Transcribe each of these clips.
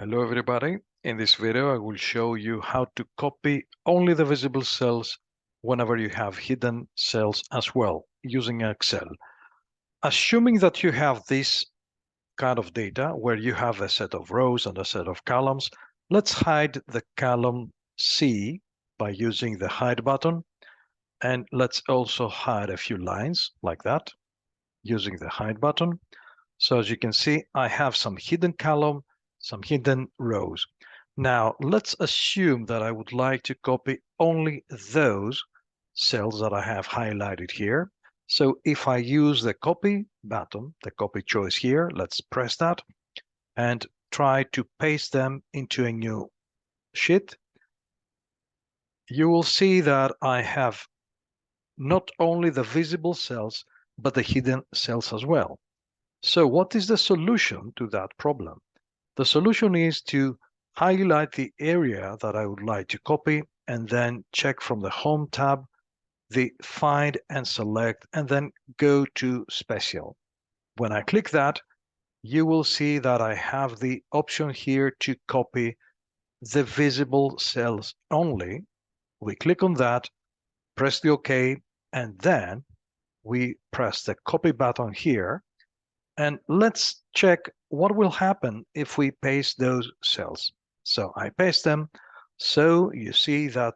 Hello everybody. In this video, I will show you how to copy only the visible cells whenever you have hidden cells as well using Excel. Assuming that you have this kind of data where you have a set of rows and a set of columns, let's hide the column C by using the hide button. And let's also hide a few lines like that using the hide button. So as you can see, I have some hidden column, some hidden rows. Now, let's assume that I would like to copy only those cells that I have highlighted here. So if I use the copy button, the copy choice here, let's press that and try to paste them into a new sheet. You will see that I have not only the visible cells, but the hidden cells as well. So what is the solution to that problem? The solution is to highlight the area that I would like to copy and then check from the Home tab, the Find and Select, and then go to Special. When I click that, you will see that I have the option here to copy the visible cells only. We click on that, press the OK, and then we press the copy button here. And let's check what will happen if we paste those cells. So I paste them. So you see that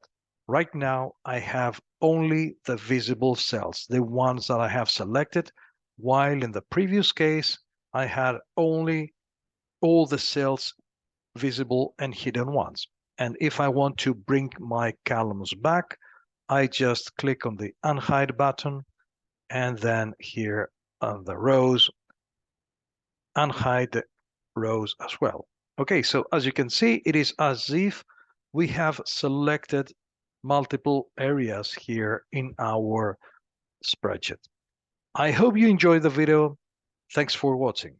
right now I have only the visible cells, the ones that I have selected, while in the previous case, I had only all the cells visible and hidden ones. And if I want to bring my columns back, I just click on the unhide button and then here on the rows, unhide the rows as well. Okay, so as you can see, it is as if we have selected multiple areas here in our spreadsheet. I hope you enjoyed the video. Thanks for watching.